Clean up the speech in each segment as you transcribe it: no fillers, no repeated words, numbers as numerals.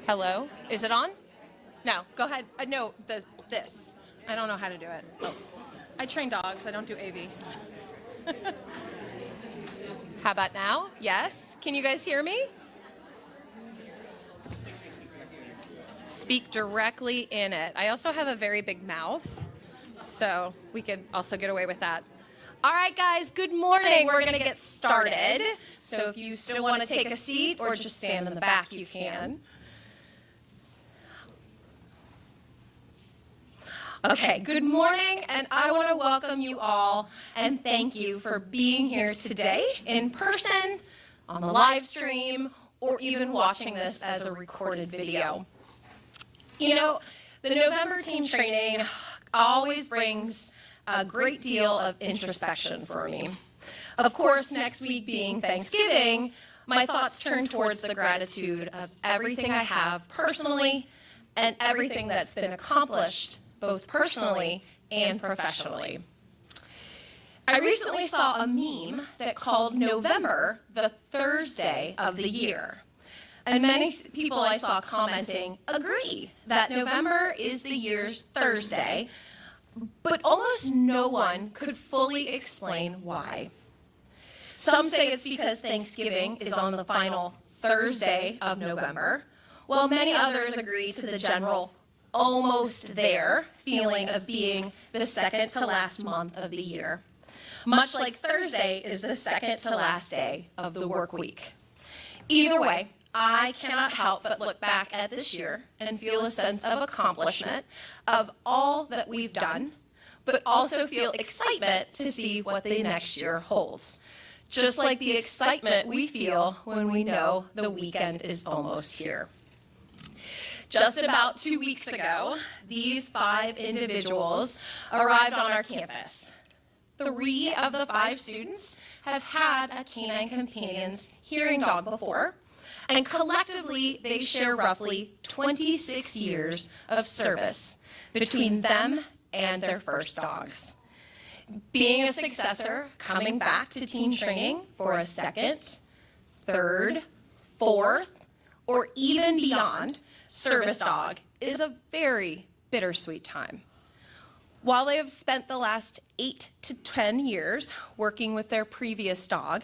Hello? Is it on? No, go ahead. No, this. I don't know how to do it. Oh. I train dogs. I don't do AV. How about now? Yes? Can you guys hear me? Speak directly in it. I also have a very big mouth, so we could also get away with that. All right, guys, good morning. We're going to get started. So if you still want to take a seat or just stand in the back, you can. Okay, good morning, and I want to welcome you all and thank you for being here today in person, on the live stream, or even watching this as a recorded video. You know, the November team training always brings a great deal of introspection for me. Of course, next week being Thanksgiving, my thoughts turn towards the gratitude of everything I have personally and everything that's been accomplished, both personally and professionally. I recently saw a meme that called November the Thursday of the year. And many people I saw commenting agree that November is the year's Thursday, but almost no one could fully explain why. Some say it's because Thanksgiving is on the final Thursday of November, while many others agree to the general almost there feeling of being the second to last month of the year, much like Thursday is the second to last day of the work week. Either way, I cannot help but look back at this year and feel a sense of accomplishment of all that we've done, but also feel excitement to see what the next year holds. Just like the excitement we feel when we know the weekend is almost here. Just about 2 weeks ago, these 5 individuals arrived on our campus. 3 of the 5 students have had a Canine Companions hearing dog before, and collectively they share roughly 26 years of service between them and their first dogs. Being a successor, coming back to team training for a second, third, fourth, or even beyond service dog is a very bittersweet time. While they have spent the last 8 to 10 years working with their previous dog,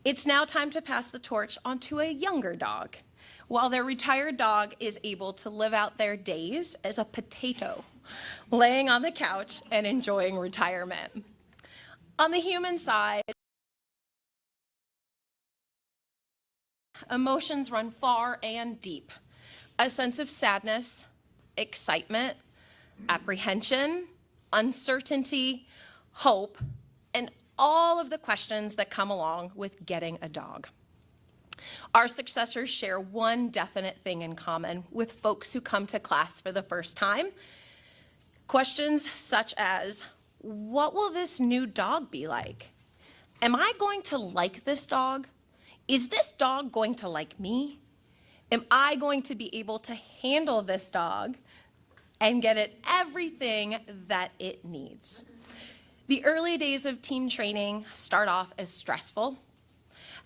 it's now time to pass the torch onto a younger dog, while their retired dog is able to live out their days as a potato, laying on the couch and enjoying retirement. On the human side, emotions run far and deep. A sense of sadness, excitement, apprehension, uncertainty, hope, and all of the questions that come along with getting a dog. Our successors share one definite thing in common with folks who come to class for the first time. Questions such as, what will this new dog be like? Am I going to like this dog? Is this dog going to like me? Am I going to be able to handle this dog and get it everything that it needs? The early days of team training start off as stressful,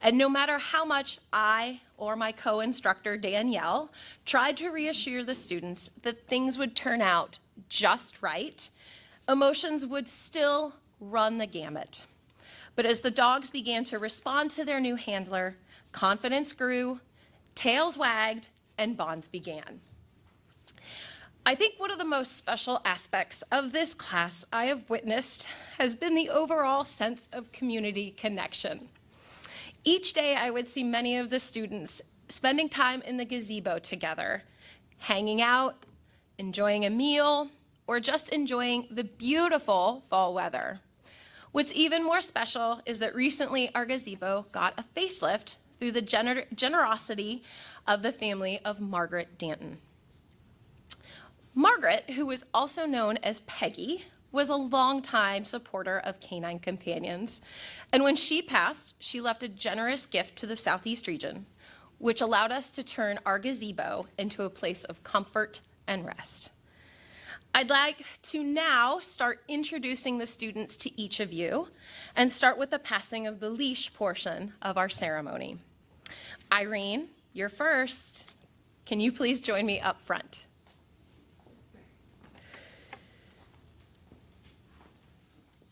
and no matter how much I or my co-instructor Danielle tried to reassure the students that things would turn out just right, emotions would still run the gamut. But as the dogs began to respond to their new handler, confidence grew, tails wagged, and bonds began. I think one of the most special aspects of this class I have witnessed has been the overall sense of community connection. Each day I would see many of the students spending time in the gazebo together, hanging out, enjoying a meal, or just enjoying the beautiful fall weather. What's even more special is that recently our gazebo got a facelift through the generosity of the family of Margaret Danton. Margaret, who was also known as Peggy, was a longtime supporter of Canine Companions, and when she passed, she left a generous gift to the Southeast region, which allowed us to turn our gazebo into a place of comfort and rest. I'd like to now start introducing the students to each of you and start with the passing of the leash portion of our ceremony. Irene, you're first. Can you please join me up front?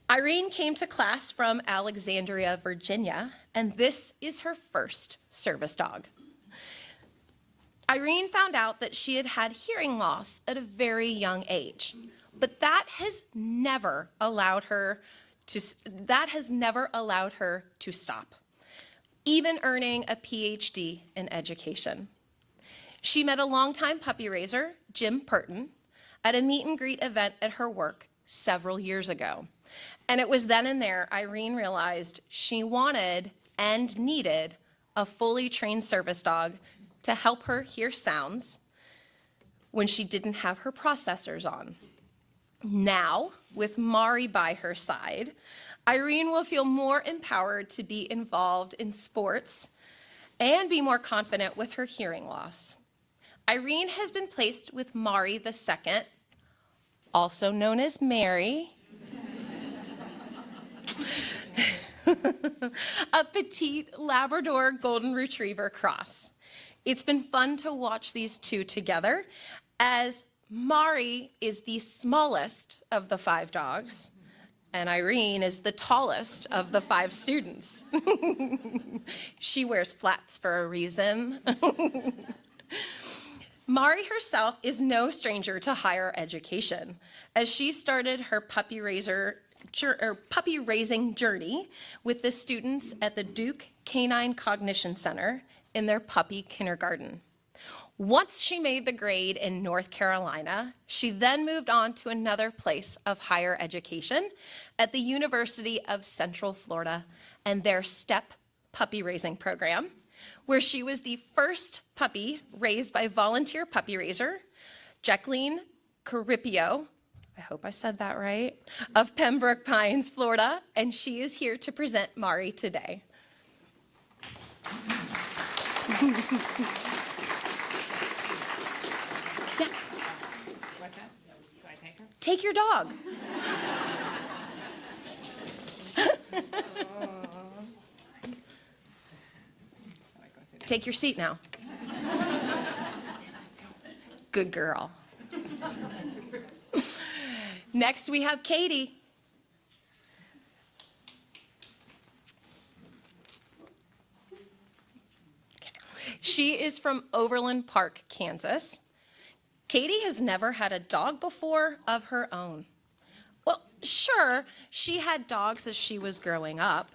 Irene came to class from Alexandria, Virginia, and this is her first service dog. Irene found out that she had had hearing loss at a very young age, but that has never allowed her to stop, even earning a PhD in education. She met a longtime puppy raiser, Jim Purton, at a meet and greet event at her work several years ago. And it was then and there Irene realized she wanted and needed a fully trained service dog to help her hear sounds when she didn't have her processors on. Now, with Mari by her side, Irene will feel more empowered to be involved in sports and be more confident with her hearing loss. Irene has been placed with Mari II, also known as Mary, a petite Labrador Golden Retriever cross. It's been fun to watch these two together, as Mari is the smallest of the 5 dogs, and Irene is the tallest of the 5 students. She wears flats for a reason. Mari herself is no stranger to higher education, as she started her puppy raising journey with the students at the Duke Canine Cognition Center in their puppy kindergarten. Once she made the grade in North Carolina, she then moved on to another place of higher education at the University of Central Florida and their STEP puppy raising program, where she was the first puppy raised by volunteer puppy raiser, Jacqueline Caripio, I hope I said that right, of Pembroke Pines, Florida, and she is here to present Mari today. Yeah. Take your dog. Take your seat now. Good girl. Next, we have Katie. She is from Overland Park, Kansas. Katie has never had a dog before of her own. Well, sure, she had dogs as she was growing up,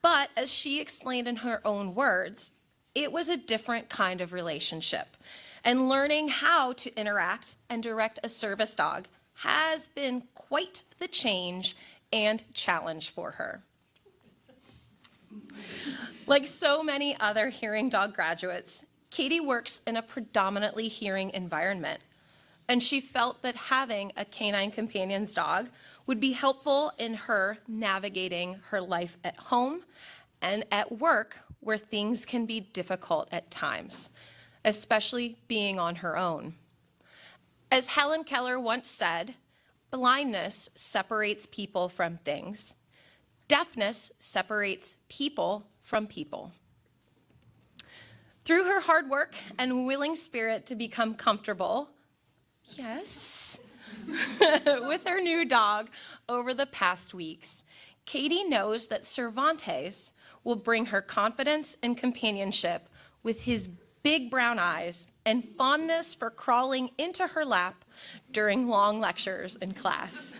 but as she explained in her own words, it was a different kind of relationship. And learning how to interact and direct a service dog has been quite the change and challenge for her. Like so many other hearing dog graduates, Katie works in a predominantly hearing environment, and she felt that having a Canine Companions dog would be helpful in her navigating her life at home and at work, where things can be difficult at times, especially being on her own. As Helen Keller once said, blindness separates people from things. Deafness separates people from people. Through her hard work and willing spirit to become comfortable, yes, with her new dog over the past weeks, Katie knows that Cervantes will bring her confidence and companionship with his big brown eyes and fondness for crawling into her lap during long lectures in class.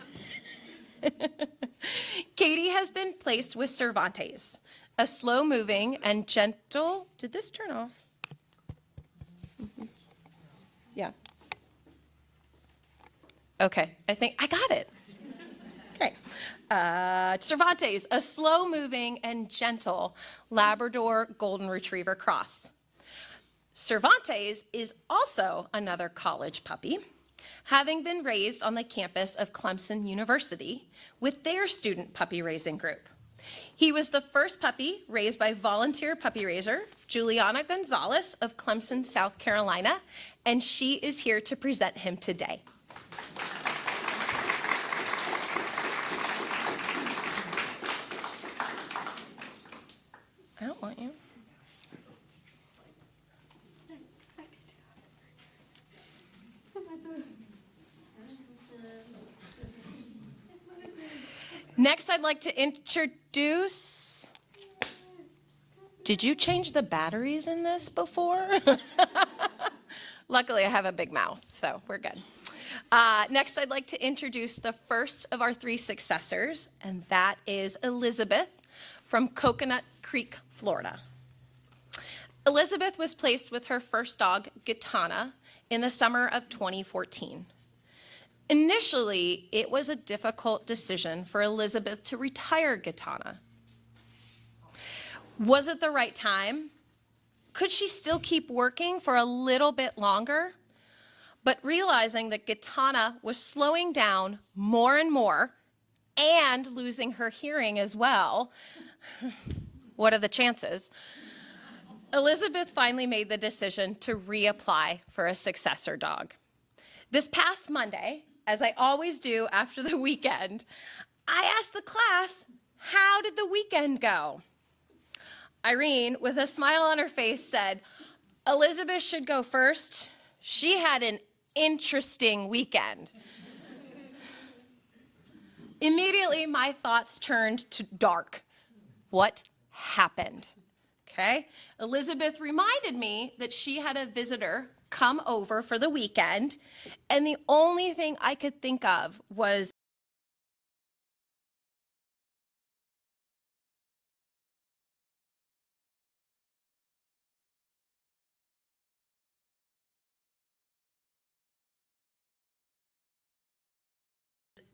Katie has been placed with Cervantes, a slow-moving and gentle, did this turn off? Yeah. Okay, I think I got it. Okay. Cervantes, a slow-moving and gentle Labrador Golden Retriever cross. Cervantes is also another college puppy, having been raised on the campus of Clemson University with their student puppy raising group. He was the first puppy raised by volunteer puppy raiser Juliana Gonzalez of Clemson, South Carolina, and she is here to present him today. I don't want you. Next, I'd like to introduce, did you change the batteries in this before? Luckily, I have a big mouth, so we're good. Next, I'd like to introduce the first of our 3 successors, and that is Elizabeth from Coconut Creek, Florida. Elizabeth was placed with her first dog, Gitana, in the summer of 2014. Initially, it was a difficult decision for Elizabeth to retire Gitana. Was it the right time? Could she still keep working for a little bit longer? But realizing that Gitana was slowing down more and more and losing her hearing as well, what are the chances? Elizabeth finally made the decision to reapply for a successor dog. This past Monday, as I always do after the weekend, I asked the class, how did the weekend go? Irene, with a smile on her face, said, Elizabeth should go first. She had an interesting weekend. Immediately, my thoughts turned to dark. What happened? Okay. Elizabeth reminded me that she had a visitor come over for the weekend, and the only thing I could think of was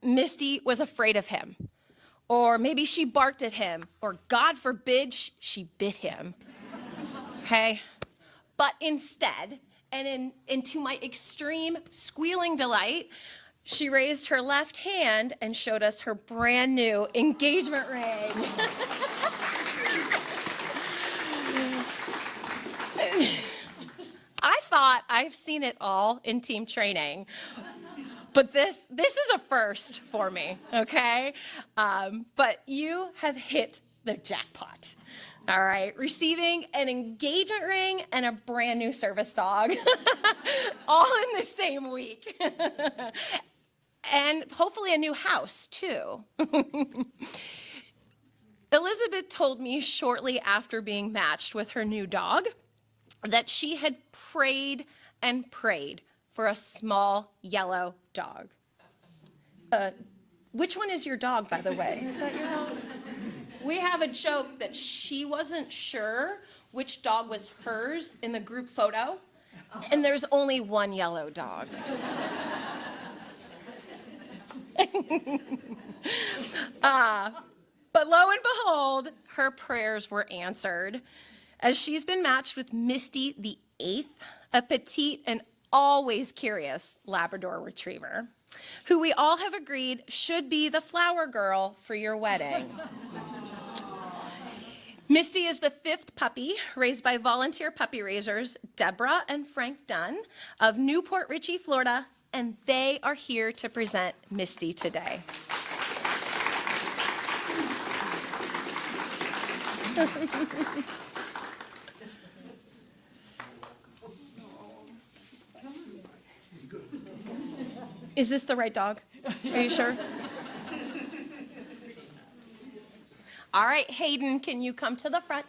Misty was afraid of him, or maybe she barked at him, or God forbid she bit him. Okay. But instead, and to my extreme squealing delight, she raised her left hand and showed us her brand new engagement ring. I thought I've seen it all in team training, but this is a first for me, okay? But you have hit the jackpot. All right, receiving an engagement ring and a brand new service dog, all in the same week. And hopefully a new house, too. Elizabeth told me shortly after being matched with her new dog that she had prayed and prayed for a small yellow dog. Which one is your dog, by the way? Is that your dog? We have a joke that she wasn't sure which dog was hers in the group photo, and there's only one yellow dog. But lo and behold, her prayers were answered, as she's been matched with Misty the 8th, a petite and always curious Labrador Retriever, who we all have agreed should be the flower girl for your wedding. Misty is the 5th puppy raised by volunteer puppy raisers Deborah and Frank Dunn of Newport Richey, Florida, and they are here to present Misty today. Is this the right dog? Are you sure? All right, Hayden, can you come to the front?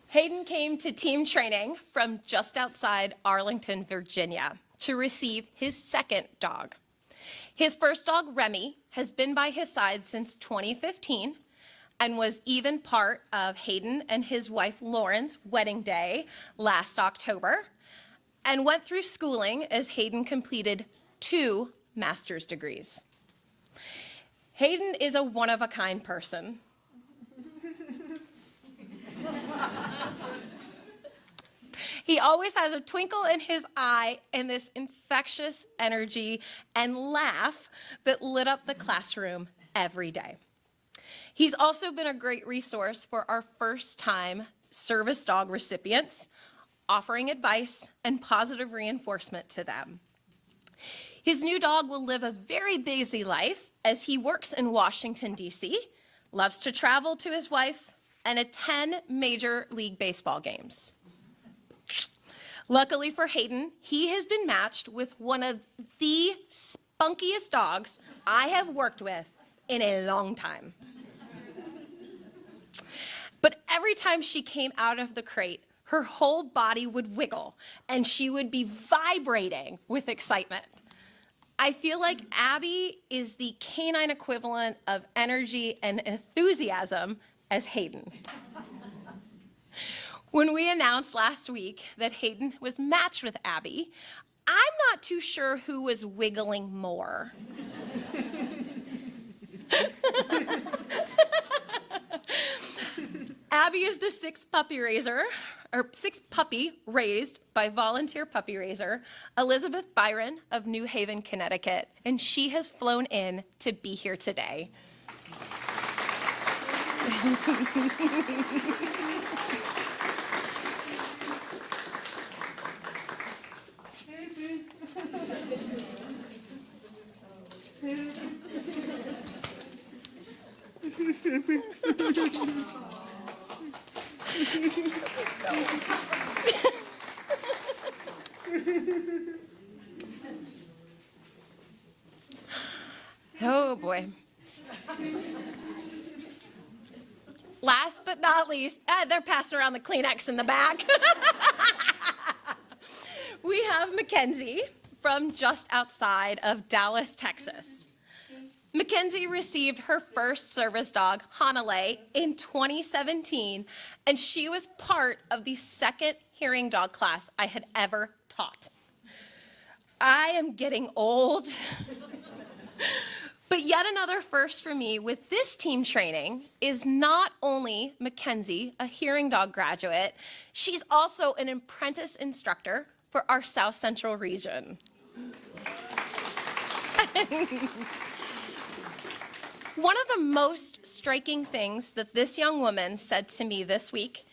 Hayden came to team training from just outside Arlington, Virginia, to receive his 2nd dog. His first dog, Remy, has been by his side since 2015 and was even part of Hayden and his wife Lauren's wedding day last October, and went through schooling as Hayden completed 2 master's degrees. Hayden is a one-of-a-kind person. He always has a twinkle in his eye and this infectious energy and laugh that lit up the classroom every day. He's also been a great resource for our first-time service dog recipients, offering advice and positive reinforcement to them. His new dog will live a very busy life as he works in Washington, D.C., loves to travel to his wife, and attend Major League Baseball games. Luckily for Hayden, he has been matched with one of the spunkiest dogs I have worked with in a long time. But every time she came out of the crate, her whole body would wiggle and she would be vibrating with excitement. I feel like Abby is the canine equivalent of energy and enthusiasm as Hayden. When we announced last week that Hayden was matched with Abby, I'm not too sure who was wiggling more. Abby is the sixth puppy raised by volunteer puppy raiser Elizabeth Byron of New Haven, Connecticut, and she has flown in to be here today. Oh boy. Last but not least, they're passing around the Kleenex in the back. We have Mackenzie from just outside of Dallas, Texas. Mackenzie received her first service dog, Hanalei, in 2017, and she was part of the second hearing dog class I had ever taught. I am getting old. But yet another first for me with this team training is not only Mackenzie, a hearing dog graduate, she's also an apprentice instructor for our South Central region. One of the most striking things that this young woman said to me this week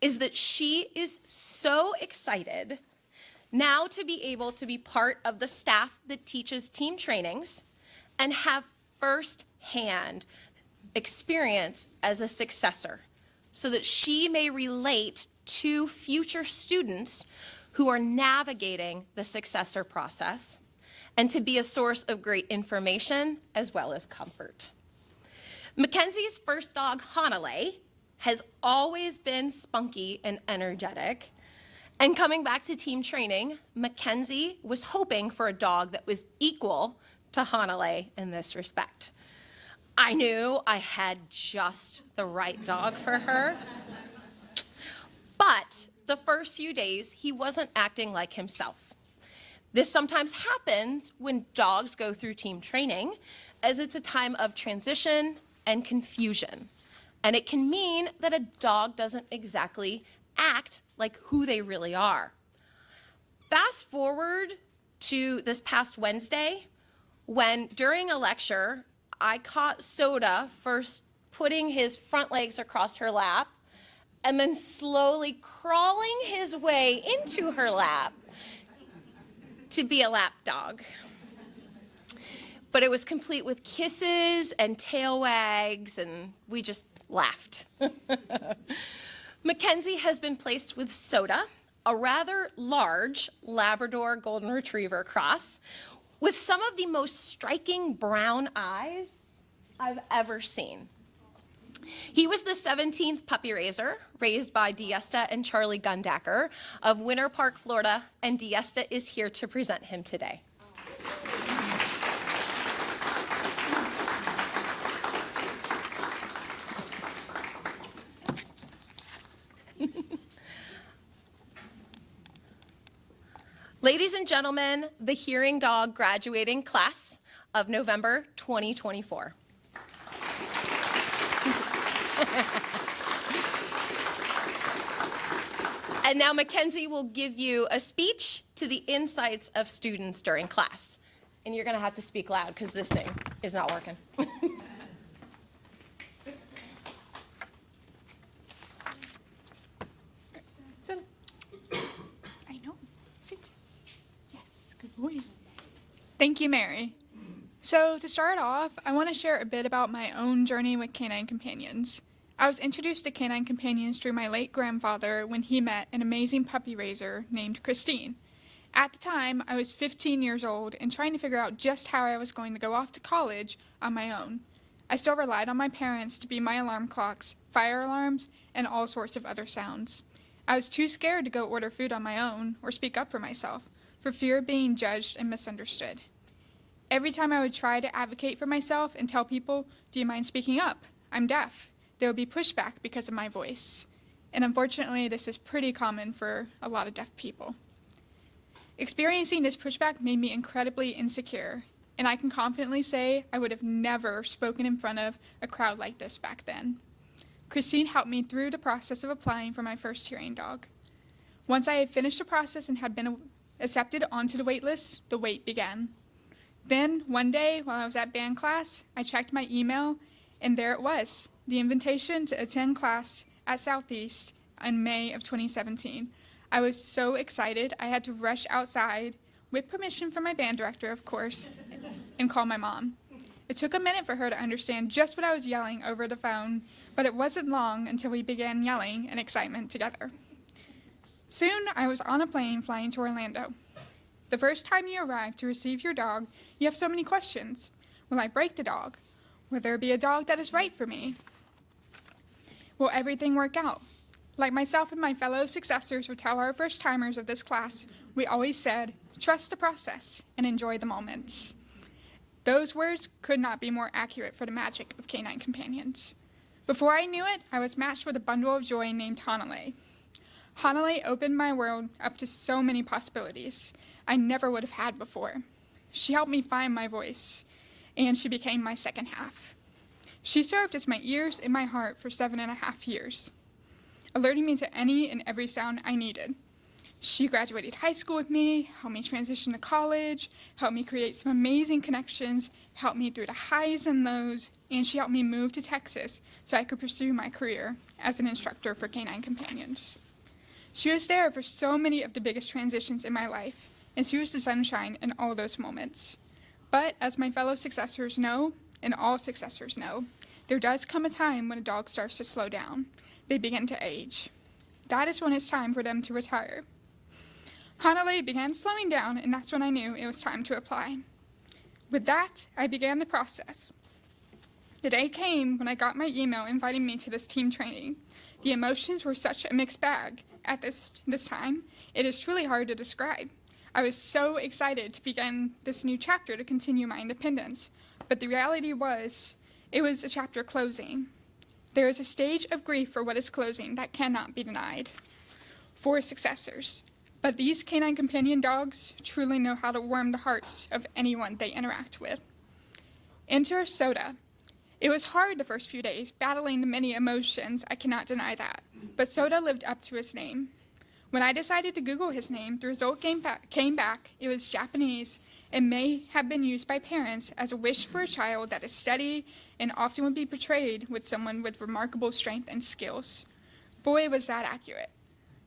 is that she is so excited now to be able to be part of the staff that teaches team trainings and have first-hand experience as a successor so that she may relate to future students who are navigating the successor process and to be a source of great information as well as comfort. Mackenzie's first dog, Hanalei, has always been spunky and energetic. And coming back to team training, Mackenzie was hoping for a dog that was equal to Hanalei in this respect. I knew I had just the right dog for her. But the first few days, he wasn't acting like himself. This sometimes happens when dogs go through team training, as it's a time of transition and confusion. And it can mean that a dog doesn't exactly act like who they really are. Fast forward to this past Wednesday, when during a lecture, I caught Soda first putting his front legs across her lap and then slowly crawling his way into her lap to be a lap dog. But it was complete with kisses and tail wags, and we just laughed. Mackenzie has been placed with Soda, a rather large Labrador Golden Retriever cross, with some of the most striking brown eyes I've ever seen. He was the 17th puppy raiser, raised by Diesta and Charlie Gundacker of Winter Park, Florida, and Diesta is here to present him today. Ladies and gentlemen, the hearing dog graduating class of November 2024. And now Mackenzie will give you a speech to the insights of students during class. And you're gonna have to speak loud because this thing is not working. Thank you, Mary. So to start off, I want to share a bit about my own journey with Canine Companions. I was introduced to Canine Companions through my late grandfather when he met an amazing puppy raiser named Christine. At the time, I was 15 years old and trying to figure out just how I was going to go off to college on my own. I still relied on my parents to be my alarm clocks, fire alarms, and all sorts of other sounds. I was too scared to go order food on my own or speak up for myself, for fear of being judged and misunderstood. Every time I would try to advocate for myself and tell people, "Do you mind speaking up? I'm deaf," there would be pushback because of my voice. And unfortunately, this is pretty common for a lot of deaf people. Experiencing this pushback made me incredibly insecure, and I can confidently say I would have never spoken in front of a crowd like this back then. Christine helped me through the process of applying for my first hearing dog. Once I had finished the process and had been accepted onto the wait list, the wait began. Then, one day, while I was at band class, I checked my email, and there it was, the invitation to attend class at Southeast in May of 2017. I was so excited, I had to rush outside, with permission from my band director, of course, and call my mom. It took a minute for her to understand just what I was yelling over the phone, but it wasn't long until we began yelling in excitement together. Soon, I was on a plane flying to Orlando. The first time you arrive to receive your dog, you have so many questions. Will I break the dog? Will there be a dog that is right for me? Will everything work out? Like myself and my fellow successors would tell our first-timers of this class, we always said, trust the process and enjoy the moment. Those words could not be more accurate for the magic of Canine Companions. Before I knew it, I was matched with a bundle of joy named Hanalei. Hanalei opened my world up to so many possibilities I never would have had before. She helped me find my voice, and she became my second half. She served as my ears and my heart for 7.5 years, alerting me to any and every sound I needed. She graduated high school with me, helped me transition to college, helped me create some amazing connections, helped me through the highs and lows, and she helped me move to Texas so I could pursue my career as an instructor for Canine Companions. She was there for so many of the biggest transitions in my life, and she was the sunshine in all those moments. But as my fellow successors know, and all successors know, there does come a time when a dog starts to slow down. They begin to age. That is when it's time for them to retire. Hanalei began slowing down, and that's when I knew it was time to apply. With that, I began the process. The day came when I got my email inviting me to this team training. The emotions were such a mixed bag at this time. It is truly hard to describe. I was so excited to begin this new chapter to continue my independence, but the reality was, it was a chapter closing. There is a stage of grief for what is closing that cannot be denied. For successors. But these canine companion dogs truly know how to warm the hearts of anyone they interact with. Enter Soda. It was hard the first few days, battling the many emotions, I cannot deny that. But Soda lived up to his name. When I decided to Google his name, the result came back. It was Japanese and may have been used by parents as a wish for a child that is steady and often would be portrayed with someone with remarkable strength and skills. Boy, was that accurate.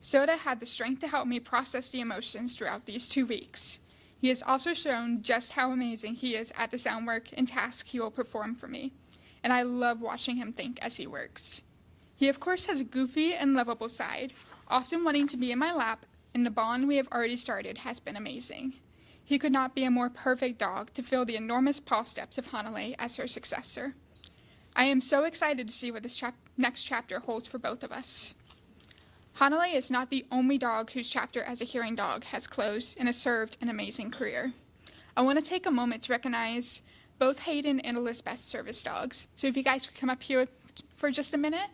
Soda had the strength to help me process the emotions throughout these 2 weeks. He has also shown just how amazing he is at the sound work and tasks he will perform for me, and I love watching him think as he works. He of course has a goofy and lovable side, often wanting to be in my lap, and the bond we have already started has been amazing. He could not be a more perfect dog to fill the enormous paw steps of Hanalei as her successor. I am so excited to see what this next chapter holds for both of us. Hanalei is not the only dog whose chapter as a hearing dog has closed and has served an amazing career. I want to take a moment to recognize both Hayden and Elizabeth's service dogs. So if you guys could come up here for just a minute.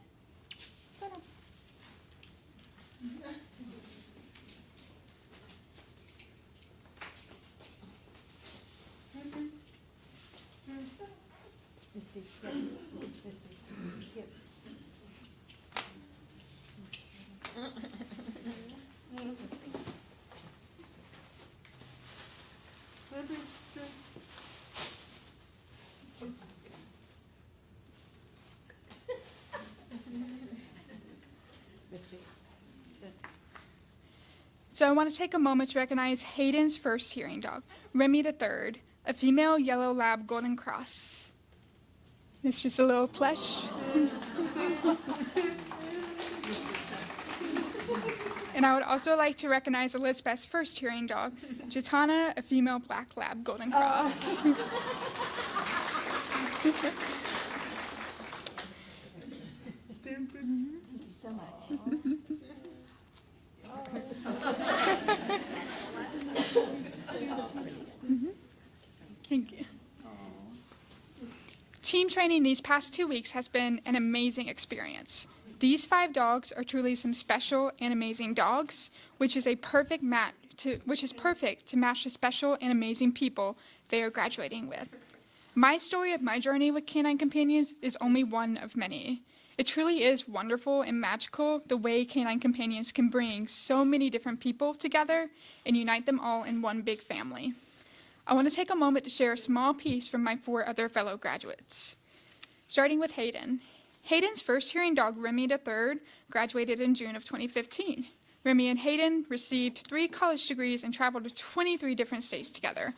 So I want to take a moment to recognize Hayden's first hearing dog, Remy III, a female yellow lab golden cross. It's just a little plush. And I would also like to recognize Elizabeth's first hearing dog, Jitana, a female black lab golden cross. Thank you so much. Thank you. Team training these past 2 weeks has been an amazing experience. These 5 dogs are truly some special and amazing dogs, which is perfect to match the special and amazing people they are graduating with. My story of my journey with Canine Companions is only one of many. It truly is wonderful and magical the way Canine Companions can bring so many different people together and unite them all in one big family. I want to take a moment to share a small piece from my 4 other fellow graduates. Starting with Hayden. Hayden's first hearing dog, Remy III, graduated in June of 2015. Remy and Hayden received 3 college degrees and traveled to 23 different states together.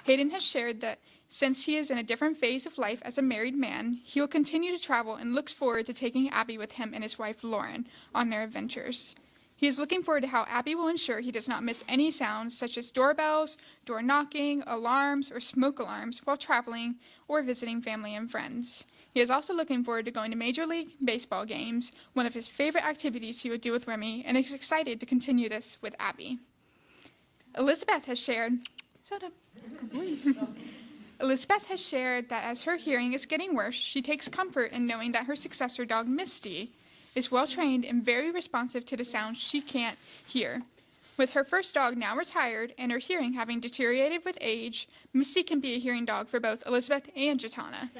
Hayden has shared that since he is in a different phase of life as a married man, he will continue to travel and looks forward to taking Abby with him and his wife, Lauren, on their adventures. He is looking forward to how Abby will ensure he does not miss any sounds such as doorbells, door knocking, alarms, or smoke alarms while traveling or visiting family and friends. He is also looking forward to going to Major League Baseball games, one of his favorite activities he would do with Remy, and is excited to continue this with Abby. Elizabeth has shared that as her hearing is getting worse, she takes comfort in knowing that her successor dog, Misty, is well-trained and very responsive to the sounds she can't hear. With her first dog now retired and her hearing having deteriorated with age, Misty can be a hearing dog for both Elizabeth and Jitana.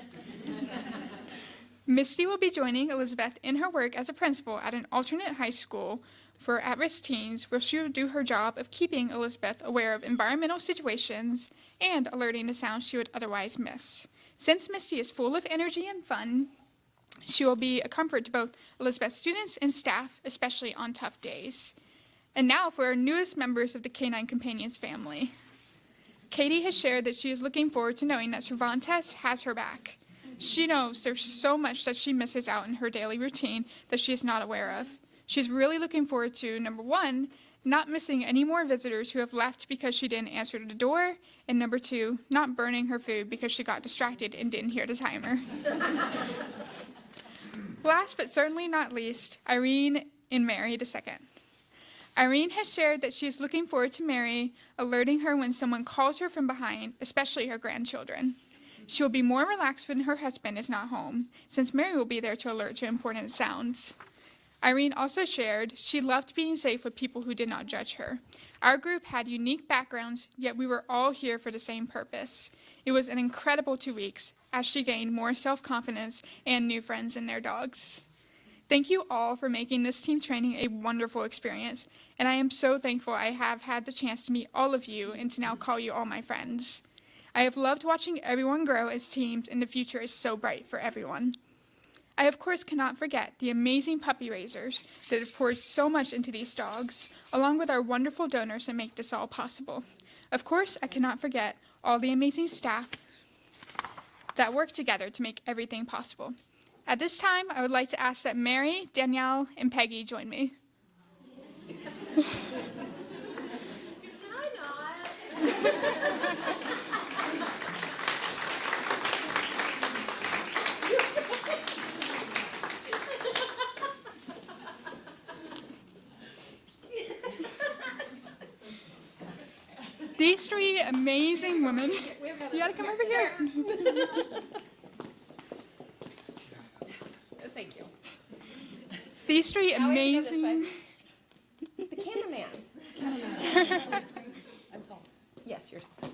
Misty will be joining Elizabeth in her work as a principal at an alternate high school for at-risk teens, where she will do her job of keeping Elizabeth aware of environmental situations and alerting to sounds she would otherwise miss. Since Misty is full of energy and fun, she will be a comfort to both Elizabeth's students and staff, especially on tough days. And now for our newest members of the Canine Companions family. Katie has shared that she is looking forward to knowing that Cervantes has her back. She knows there's so much that she misses out in her daily routine that she is not aware of. She's really looking forward to, number 1, not missing any more visitors who have left because she didn't answer the door, and number 2, not burning her food because she got distracted and didn't hear the timer. Last but certainly not least, Irene and Mary II. Irene has shared that she is looking forward to Mary alerting her when someone calls her from behind, especially her grandchildren. She will be more relaxed when her husband is not home, since Mary will be there to alert to important sounds. Irene also shared she loved being safe with people who did not judge her. Our group had unique backgrounds, yet we were all here for the same purpose. It was an incredible 2 weeks, as she gained more self-confidence and new friends in their dogs. Thank you all for making this team training a wonderful experience, and I am so thankful I have had the chance to meet all of you and to now call you all my friends. I have loved watching everyone grow as teams, and the future is so bright for everyone. I, of course, cannot forget the amazing puppy raisers that have poured so much into these dogs, along with our wonderful donors that make this all possible. Of course, I cannot forget all the amazing staff that work together to make everything possible. At this time, I would like to ask that Mary, Danielle, and Peggy join me. These 3 amazing women, you gotta come over here. Thank you. These 3 Now we have to go this amazing, way. The cameraman. I'm tall. Yes, you're tall.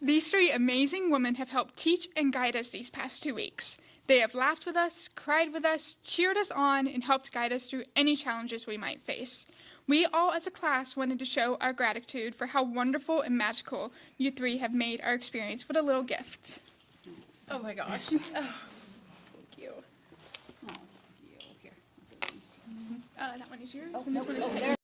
these 3 amazing women have helped teach and guide us these past 2 weeks. They have laughed with us, cried with us, cheered us on, and helped guide us through any challenges we might face. We all as a class wanted to show our gratitude for how wonderful and magical you 3 have made our experience with a little gift. Oh my gosh. Oh, thank you. That one is yours, Oh, and this one is mine. there.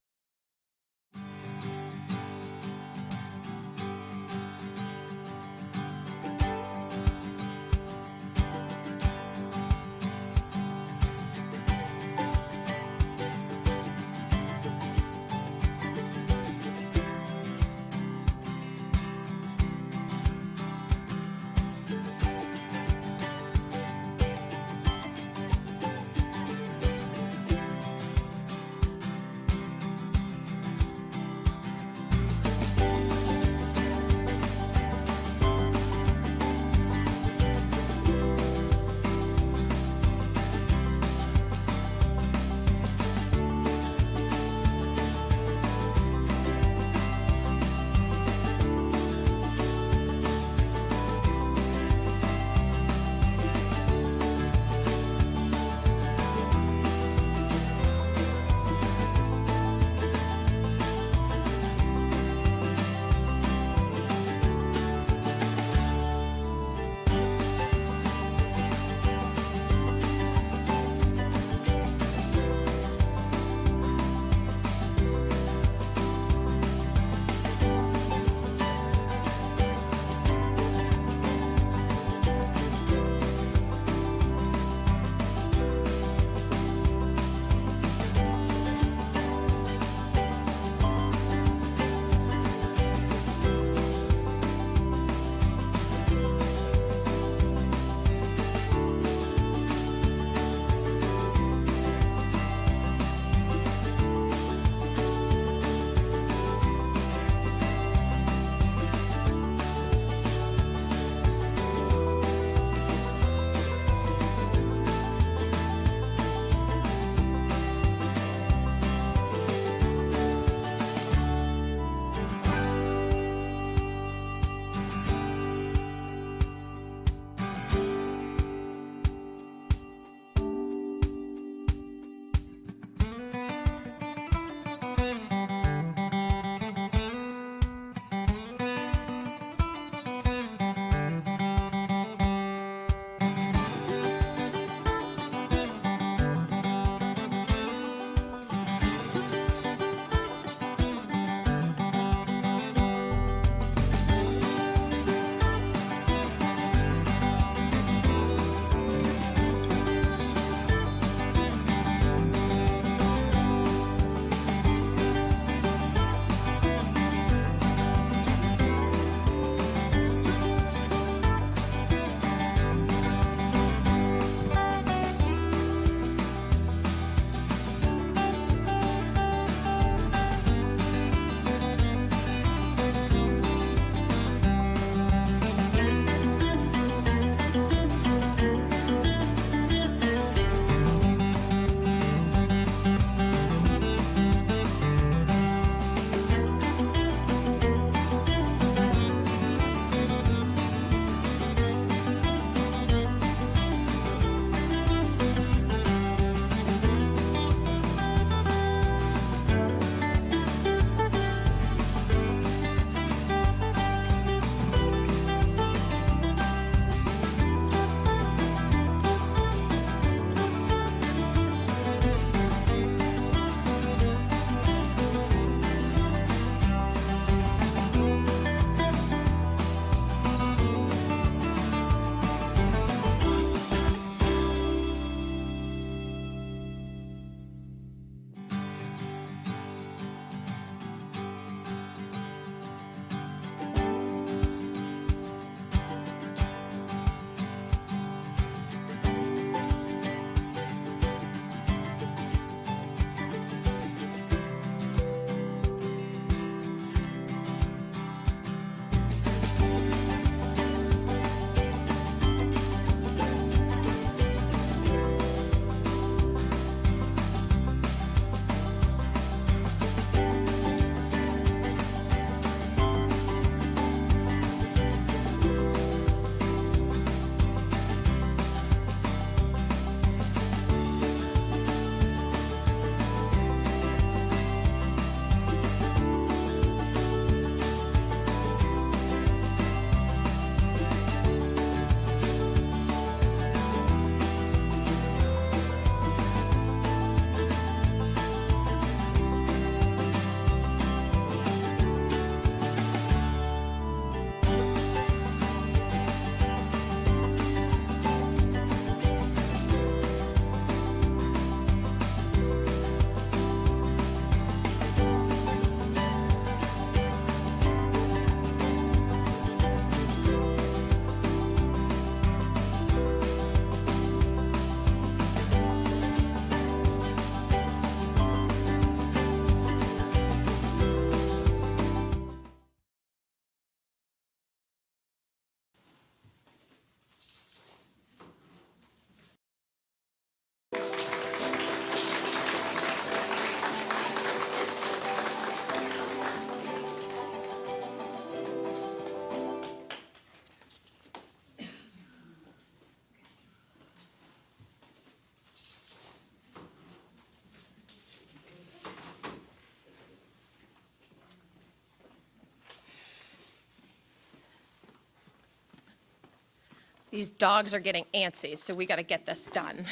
These dogs are getting antsy, so we got to get this done.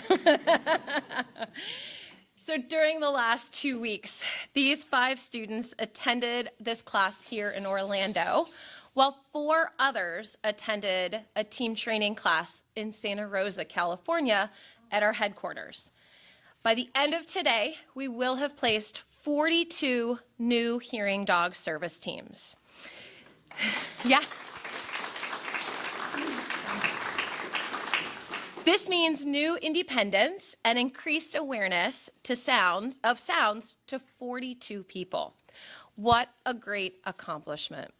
So during the last 2 weeks, these 5 students attended this class here in Orlando, while 4 others attended a team training class in Santa Rosa, California, at our headquarters. By the end of today, we will have placed 42 new hearing dog service teams. Yeah. This means new independence and increased awareness to sounds to 42 people. What a great accomplishment.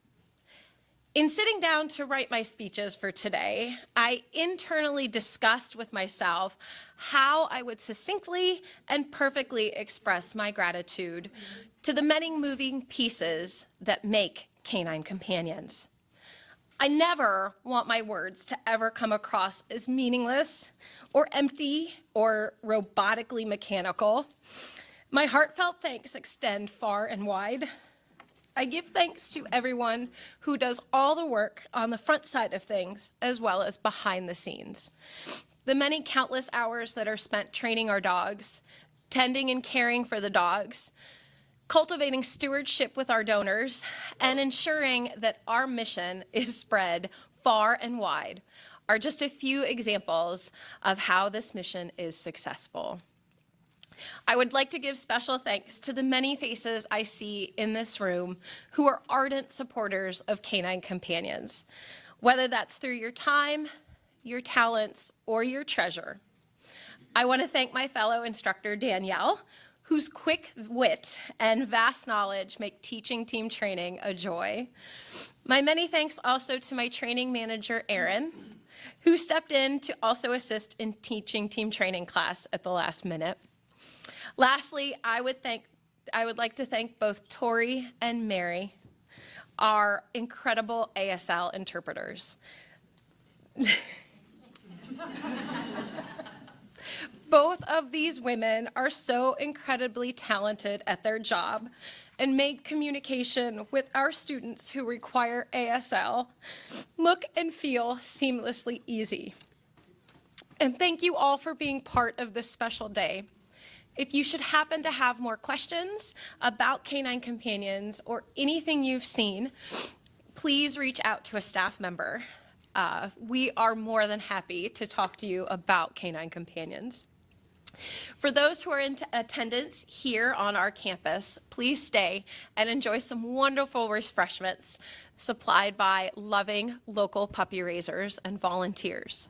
In sitting down to write my speeches for today, I internally discussed with myself how I would succinctly and perfectly express my gratitude to the many moving pieces that make Canine Companions. I never want my words to ever come across as meaningless or empty or robotically mechanical. My heartfelt thanks extend far and wide. I give thanks to everyone who does all the work on the front side of things as well as behind the scenes. The many countless hours that are spent training our dogs, tending and caring for the dogs, cultivating stewardship with our donors, and ensuring that our mission is spread far and wide are just a few examples of how this mission is successful. I would like to give special thanks to the many faces I see in this room who are ardent supporters of Canine Companions, whether that's through your time, your talents, or your treasure. I want to thank my fellow instructor, Danielle, whose quick wit and vast knowledge make teaching team training a joy. My many thanks also to my training manager, Erin, who stepped in to also assist in teaching team training class at the last minute. Lastly, I would like to thank both Tori and Mary, our incredible ASL interpreters. Both of these women are so incredibly talented at their job and make communication with our students who require ASL look and feel seamlessly easy. And thank you all for being part of this special day. If you should happen to have more questions about Canine Companions or anything you've seen, please reach out to a staff member. We are more than happy to talk to you about Canine Companions. For those who are in attendance here on our campus, please stay and enjoy some wonderful refreshments supplied by loving local puppy raisers and volunteers.